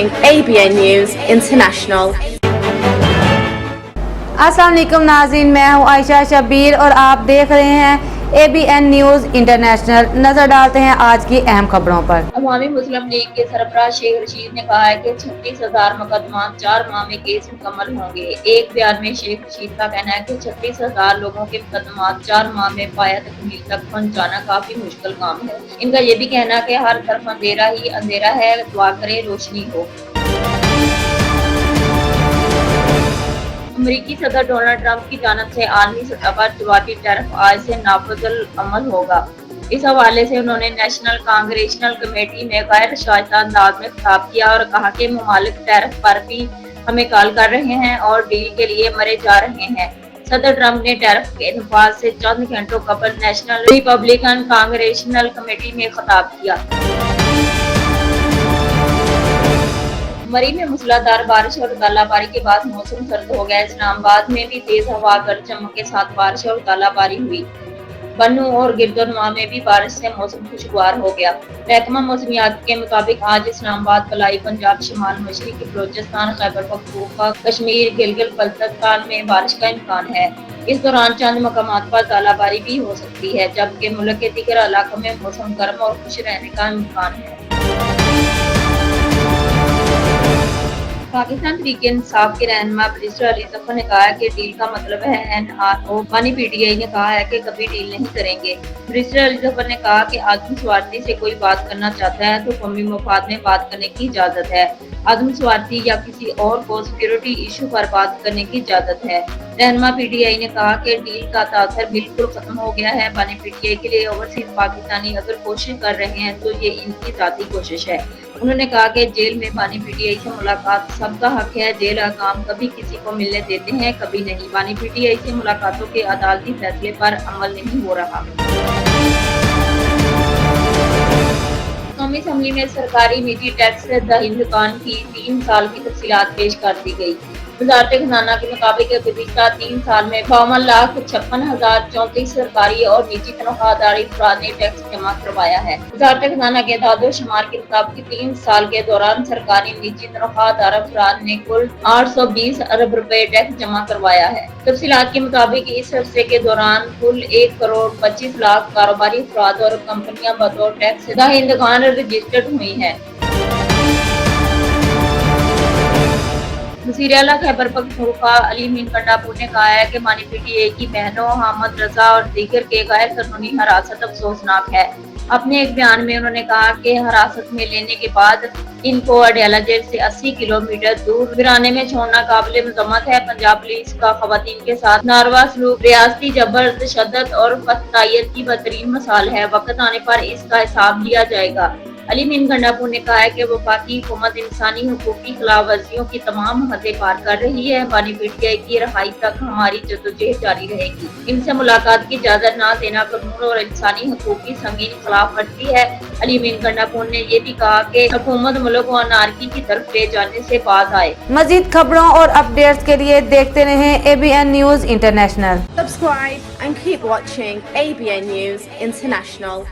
ABN News International. अस्सलाम वालेकुम नाज़रीन, मैं हूँ आयशा शबीर और आप देख रहे हैं ABN न्यूज़ इंटरनेशनल। नजर डालते हैं आज की अहम खबरों पर। अवामी मुस्लिम लीग के सरबराह शेख रशीद ने कहा है कि 36,000 मुकदमा 4 माह में केस मुकम्मल होंगे। एक बयान में शेख रशीद का कहना है कि 36,000 लोगों के मुकदमा 4 माह में पाया तकमील तक पहुँचाना काफी मुश्किल काम है। इनका ये भी कहना है कि हर तरफ अंधेरा ही अंधेरा है, दुआ करें रोशनी हो। अमेरिकी सदर डोनाल्ड ट्रंप की जानिब से आलमी सतह पर जवाबी टैरिफ आज से नाफिजुल अमल होगा। इस हवाले से उन्होंने नेशनल कांग्रेशनल कमेटी में गैर शाइस्ता अंदाज में खिताब किया और कहा कि ममालिक टैरिफ पर भी हमें कॉल कर रहे हैं और डील के लिए मरे जा रहे हैं। सदर ट्रंप ने टैरिफ के नफाज से चंद घंटों कबल नेशनल रिपब्लिकन कांग्रेशनल कमेटी में खिताब किया। मरी में मूसलाधार बारिश और तालाबारी के बाद मौसम सर्द हो गया। इस्लामाबाद में भी तेज हवा गरज चमक के साथ बारिश और तालाबारी हुई। बन्नू और गिरदोनवा में भी बारिश से मौसम खुशगवार हो गया। महकमा मौसमियात के मुताबिक आज इस्लामाबाद, बलाई, पंजाब, शिमाल मशरिकी बलोचिस्तान, खैबर पख्तूनख्वा, कश्मीर, गिलगित बल्तिस्तान में बारिश का इम्कान है। इस दौरान चंद मकामात पर तालाबारी भी हो सकती है, जबकि मुल्क के दीगर इलाकों में मौसम गर्म और खुश रहने का इम्कान है। पाकिस्तान तहरीक-ए-इंसाफ के रहनुमा बैरिस्टर अली जफर ने कहा है कि डील का मतलब है NRO। बानी PTI ने कहा है कि कभी डील नहीं करेंगे। बैरिस्टर अली जफर ने कहा कि आदम स्वार्थी से कोई बात करना चाहता है तो कौमी मफाद में बात करने की इजाजत है। आदम स्वार्थी या किसी और को सिक्योरिटी इशू पर बात करने की इजाजत है। रहनुमा PTI ने कहा कि डील का तासर बिल्कुल खत्म हो गया है। बानी PTI के लिए ओवरसीज पाकिस्तानी अगर कोशिश कर रहे हैं तो ये इनकी जाती कोशिश है। उन्होंने कहा कि जेल में बानी PTI से मुलाकात सबका हक है। जेल हकाम कभी किसी को मिलने देते हैं, कभी नहीं। बानी PTI से मुलाकातों के अदालती फैसले पर अमल नहीं हो रहा। कौमी असम्बली में सरकारी निजी टैक्स दहिंदगान की 3 साल की तफसीलात पेश कर दी गई। वजारत खजाना के मुताबिक गुज़िश्ता 3 साल में 52,56,034 सरकारी और निजी तनख्वाहदारी अफराद ने टैक्स जमा करवाया है। वजारत खजाना के दादो शुमार के मुताबिक 3 साल के दौरान सरकारी निजी तनख्वाहदार अफराद ने कुल 820 अरब रुपए टैक्स जमा करवाया है। तफसीलात के मुताबिक इस अरसे के दौरान कुल 1 करोड़ 25 लाख कारोबारी अफराद और कंपनियां बतौर टैक्स दहिंदगान रजिस्टर्ड हुई है। वज़ीर आला खैबर पख्तूनख्वा अली मीन गंडापुर ने कहा है कि बानी PTI की बहनों हामद रजा और दीगर के गैर कानूनी हिरासत अफसोसनाक है। अपने एक बयान में उन्होंने कहा कि हिरासत में लेने के बाद इनको अडयाला जेल से 80 किलोमीटर दूर वीराने में छोड़ना काबिल मजम्मत है। पंजाब पुलिस का खवातीन के साथ नारवा सलूक रियासती जबर तशद्दुद और फस्तायत की बदतरीन मिसाल है। वक्त आने पर इसका हिसाब लिया जाएगा। अली मीन गंडापुर ने कहा है कि वफाकी हुकूमत इंसानी हुकूक की खिलाफवर्जियों की तमाम हदें पार कर रही है। बानी PTI की रहाई तक हमारी जद्दोजहद जारी रहेगी। इनसे मुलाकात की इजाजत न देना कानून और इंसानी हुकूक की संगीन खिलाफ वर्जी है। अली मीन गंडापुर ने ये भी कहा कि हुकूमत मुल्क को अनारकी की तरफ ले जाने से बाज आए। मजीद खबरों और अपडेट्स के लिए देखते रहें ABN news international. Subscribe and keep watching ABN News International.